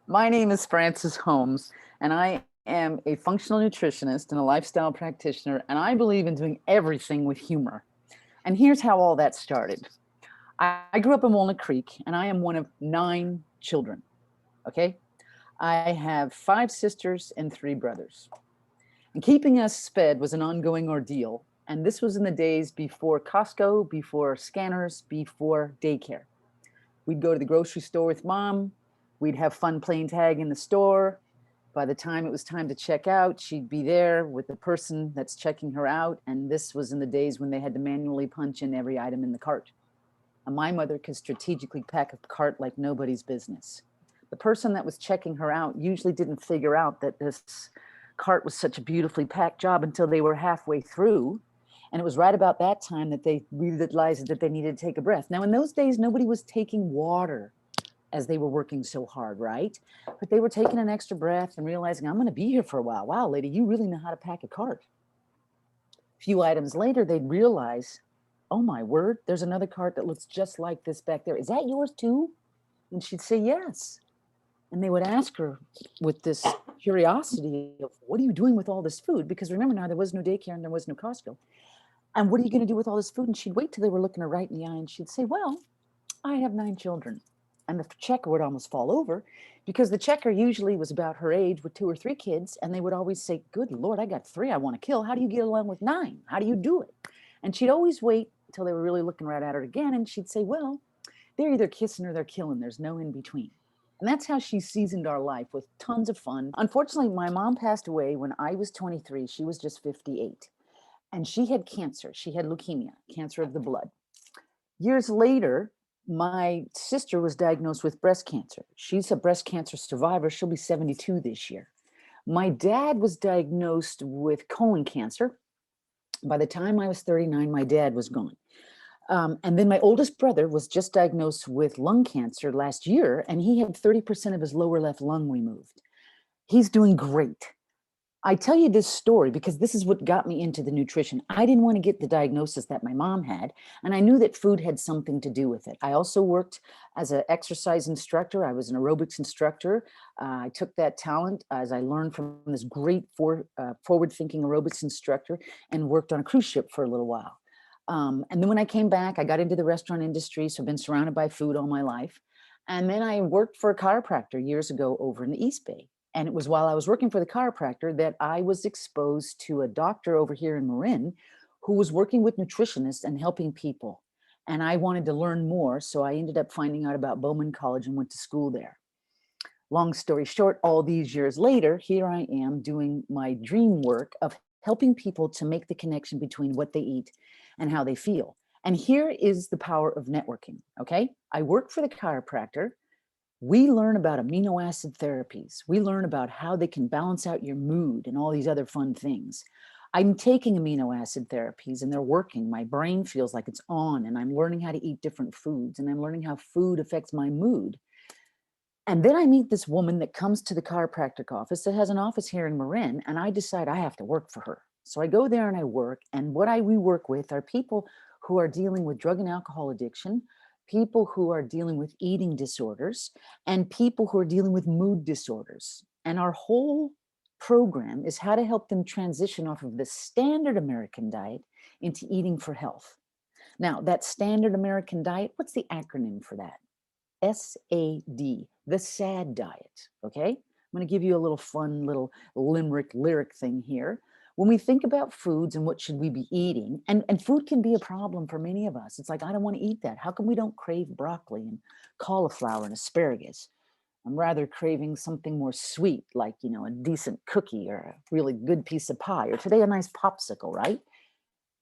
My name is Frances Holmes, and I am a functional nutritionist and a lifestyle practitioner, and I believe in doing everything with humor. And here's how all that started. I grew up in Walnut Creek, and I am one of 9 children. Okay. I have 5 sisters and 3 brothers. And keeping us fed was an ongoing ordeal. And this was in the days before Costco, before scanners, before daycare. We'd go to the grocery store with mom. We'd have fun playing tag in the store. By the time it was time to check out, she'd be there with the person that's checking her out. And this was in the days when they had to manually punch in every item in the cart. And my mother could strategically pack a cart like nobody's business. The person that was checking her out usually didn't figure out that this cart was such a beautifully packed job until they were halfway through. And it was right about that time that they realized that they needed to take a breath. Now, in those days, nobody was taking water as they were working so hard, right? But they were taking an extra breath and realizing, I'm going to be here for a while. Wow, lady, you really know how to pack a cart. A few items later, they'd realize, oh my word, there's another cart that looks just like this back there. Is that yours too? And she'd say, yes. And they would ask her with this curiosity of, what are you doing with all this food? Because remember now, there was no daycare and there was no Costco. And what are you going to do with all this food? And she'd wait till they were looking her right in the eye and she'd say, well, I have 9 children. And the checker would almost fall over because the checker usually was about her age with 2 or 3 kids. And they would always say, good Lord, I got 3 I want to kill. How do you get along with 9? How do you do it? And she'd always wait until they were really looking right at her again. And she'd say, well, they're either kissing or they're killing. There's no in between. And that's how she seasoned our life with tons of fun. Unfortunately, my mom passed away when I was 23. She was just 58. And she had cancer. She had leukemia, cancer of the blood. Years later, my sister was diagnosed with breast cancer. She's a breast cancer survivor. She'll be 72 this year. My dad was diagnosed with colon cancer. By the time I was 39, my dad was gone. And then my oldest brother was just diagnosed with lung cancer last year, and he had 30% of his lower left lung removed. He's doing great. I tell you this story because this is what got me into the nutrition. I didn't want to get the diagnosis that my mom had, and I knew that food had something to do with it. I also worked as an exercise instructor. I was an aerobics instructor. I took that talent as I learned from this great forward-thinking aerobics instructor and worked on a cruise ship for a little while. And then when I came back, I got into the restaurant industry, so I've been surrounded by food all my life. And then I worked for a chiropractor years ago over in the East Bay. And it was while I was working for the chiropractor that I was exposed to a doctor over here in Marin who was working with nutritionists and helping people. And I wanted to learn more, so I ended up finding out about Bowman College and went to school there. Long story short, all these years later, here I am doing my dream work of helping people to make the connection between what they eat and how they feel. And here is the power of networking, okay? I work for the chiropractor. We learn about amino acid therapies. We learn about how they can balance out your mood and all these other fun things. I'm taking amino acid therapies and they're working. My brain feels like it's on, and I'm learning how to eat different foods, and I'm learning how food affects my mood. And then I meet this woman that comes to the chiropractic office that has an office here in Marin, and I decide I have to work for her. So I go there and I work, and what we work with are people who are dealing with drug and alcohol addiction, people who are dealing with eating disorders, and people who are dealing with mood disorders. And our whole program is how to help them transition off of the standard American diet into eating for health. Now, that standard American diet, what's the acronym for that? SAD, the SAD diet, okay? I'm going to give you a little fun little limerick lyric thing here. When we think about foods and what should we be eating, and food can be a problem for many of us. It's like, I don't want to eat that. How come we don't crave broccoli and cauliflower and asparagus? I'm rather craving something more sweet, like, a decent cookie or a really good piece of pie, or today a nice popsicle, right?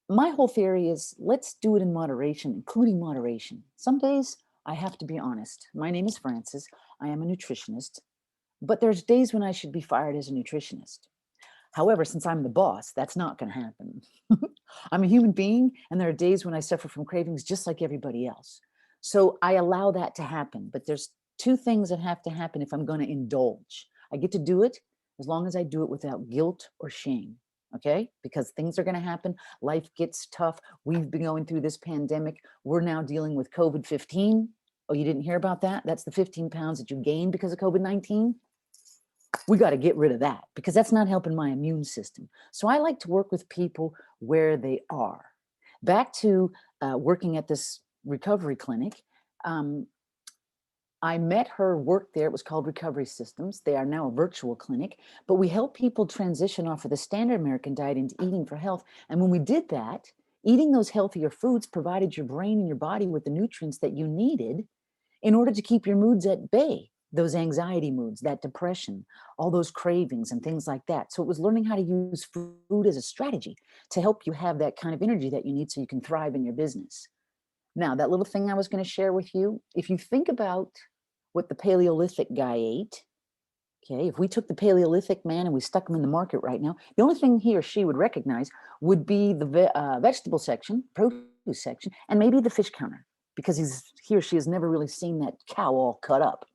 My whole theory is let's do it in moderation, including moderation. Some days I have to be honest. My name is Frances. I am a nutritionist, but there's days when I should be fired as a nutritionist. However, since I'm the boss, that's not going to happen. I'm a human being, and there are days when I suffer from cravings just like everybody else. So I allow that to happen, but there's 2 things that have to happen if I'm going to indulge. I get to do it as long as I do it without guilt or shame. Okay, because things are going to happen. Life gets tough. We've been going through this pandemic. We're now dealing with COVID-15. Oh, you didn't hear about that? That's the 15 pounds that you gained because of COVID-19. We got to get rid of that because that's not helping my immune system. So I like to work with people where they are. Back to working at this recovery clinic. Um, I met her work there. It was called Recovery Systems. They are now a virtual clinic, but we help people transition off of the standard American diet into eating for health. And when we did that, eating those healthier foods provided your brain and your body with the nutrients that you needed in order to keep your moods at bay, those anxiety moods, that depression, all those cravings and things like that. So it was learning how to use food as a strategy to help you have that kind of energy that you need so you can thrive in your business. Now, that little thing I was going to share with you, if you think about what the Paleolithic guy ate, okay, if we took the Paleolithic man and we stuck him in the market right now, the only thing he or she would recognize would be the vegetable section, produce section, and maybe the fish counter, because he or she has never really seen that cow all cut up.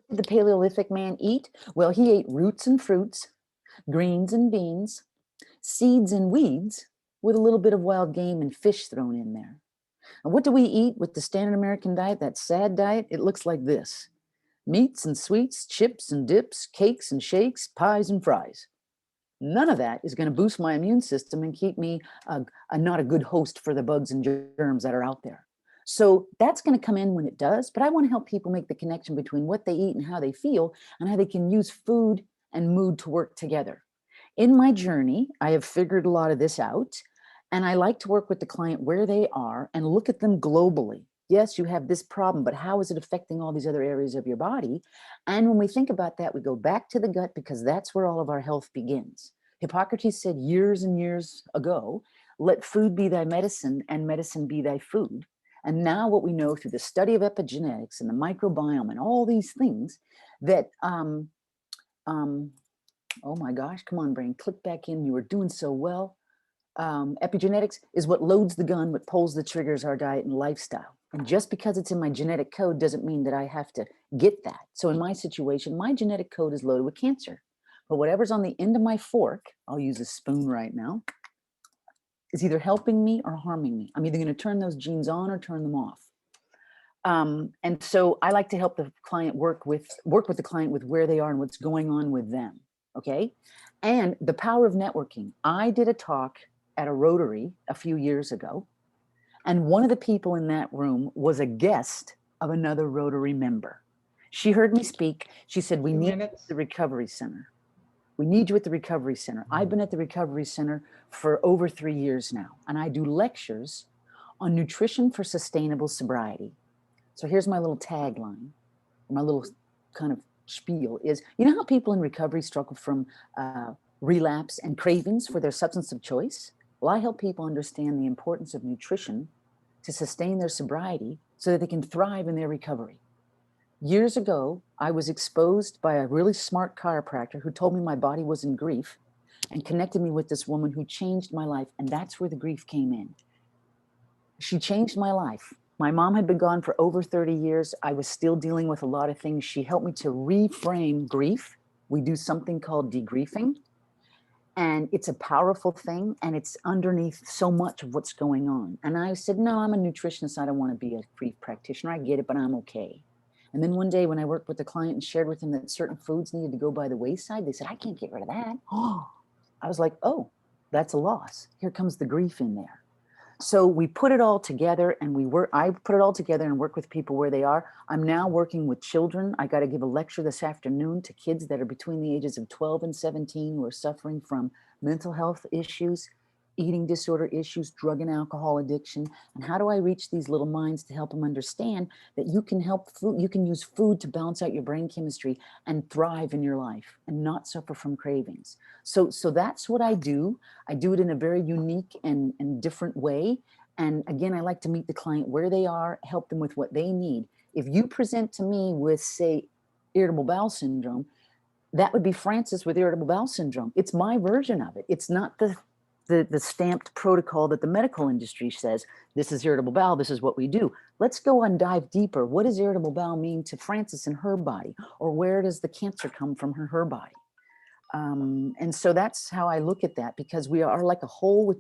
What did the Paleolithic man eat? Well, he ate roots and fruits, greens and beans, seeds and weeds, with a little bit of wild game and fish thrown in there. And what do we eat with the standard American diet, that sad diet? It looks like this: meats and sweets, chips and dips, cakes and shakes, pies and fries. None of that is going to boost my immune system and keep me not a good host for the bugs and germs that are out there. So that's going to come in when it does, but I want to help people make the connection between what they eat and how they feel and how they can use food and mood to work together. In my journey, I have figured a lot of this out, and I like to work with the client where they are and look at them globally. Yes, you have this problem, but how is it affecting all these other areas of your body? And when we think about that, we go back to the gut because that's where all of our health begins. Hippocrates said years and years ago, let food be thy medicine and medicine be thy food. And now what we know through the study of epigenetics and the microbiome and all these things that oh my gosh, come on, brain, click back in. You were doing so well. Epigenetics is what loads the gun, what pulls the triggers, our diet and lifestyle. And just because it's in my genetic code doesn't mean that I have to get that. So in my situation, my genetic code is loaded with cancer. But whatever's on the end of my fork, I'll use a spoon right now, is either helping me or harming me. I'm either going to turn those genes on or turn them off. And so I like to help the client work with the client with where they are and what's going on with them. Okay. And the power of networking. I did a talk at a Rotary a few years ago, and one of the people in that room was a guest of another Rotary member. She heard me speak. She said, we need you at the recovery center. We need you at the recovery center. I've been at the recovery center for over 3 years now, and I do lectures on nutrition for sustainable sobriety. So here's my little tagline, my little kind of spiel is, you know how people in recovery struggle from relapse and cravings for their substance of choice? Well, I help people understand the importance of nutrition to sustain their sobriety so that they can thrive in their recovery. Years ago, I was exposed by a really smart chiropractor who told me my body was in grief and connected me with this woman who changed my life. And that's where the grief came in. She changed my life. My mom had been gone for over 30 years. I was still dealing with a lot of things. She helped me to reframe grief. We do something called degriefing, and it's a powerful thing, and it's underneath so much of what's going on. And I said, no, I'm a nutritionist. I don't want to be a grief practitioner. I get it, but I'm okay. And then one day when I worked with the client and shared with him that certain foods needed to go by the wayside, they said, I can't get rid of that. Oh, I was like, oh, that's a loss. Here comes the grief in there. So we put it all together, and I put it all together and work with people where they are. I'm now working with children. I got to give a lecture this afternoon to kids that are between the ages of 12 and 17 who are suffering from mental health issues, eating disorder issues, drug and alcohol addiction. And how do I reach these little minds to help them understand that you can use food to balance out your brain chemistry and thrive in your life and not suffer from cravings. So that's what I do. I do it in a very unique and different way. And again, I like to meet the client where they are, help them with what they need. If you present to me with, say, irritable bowel syndrome, that would be Francis with irritable bowel syndrome. It's my version of it. It's not the stamped protocol that the medical industry says, this is irritable bowel, this is what we do. Let's go and dive deeper. What does irritable bowel mean to Francis in her body? Or where does the cancer come from her body? And so that's how I look at that, because we are like a hole with,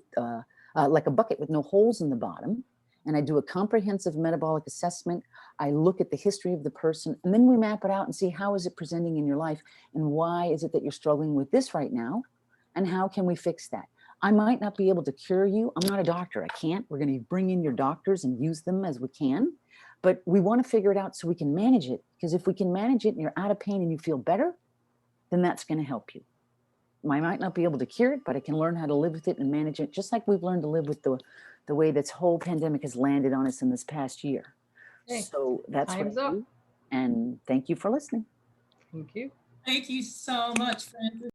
like a bucket with no holes in the bottom. and I do a comprehensive metabolic assessment. I look at the history of the person, and then we map it out and see how is it presenting in your life, and why is it that you're struggling with this right now, and how can we fix that? I might not be able to cure you. I'm not a doctor. I can't. We're going to bring in your doctors and use them as we can. But we want to figure it out so we can manage it. Because if we can manage it and you're out of pain and you feel better, then that's going to help you. I might not be able to cure it, but I can learn how to live with it and manage it, just like we've learned to live with the way this whole pandemic has landed on us in this past year. Okay. So that's what Time's I up. do. And thank you for listening. Thank you. Thank you so much, Francis.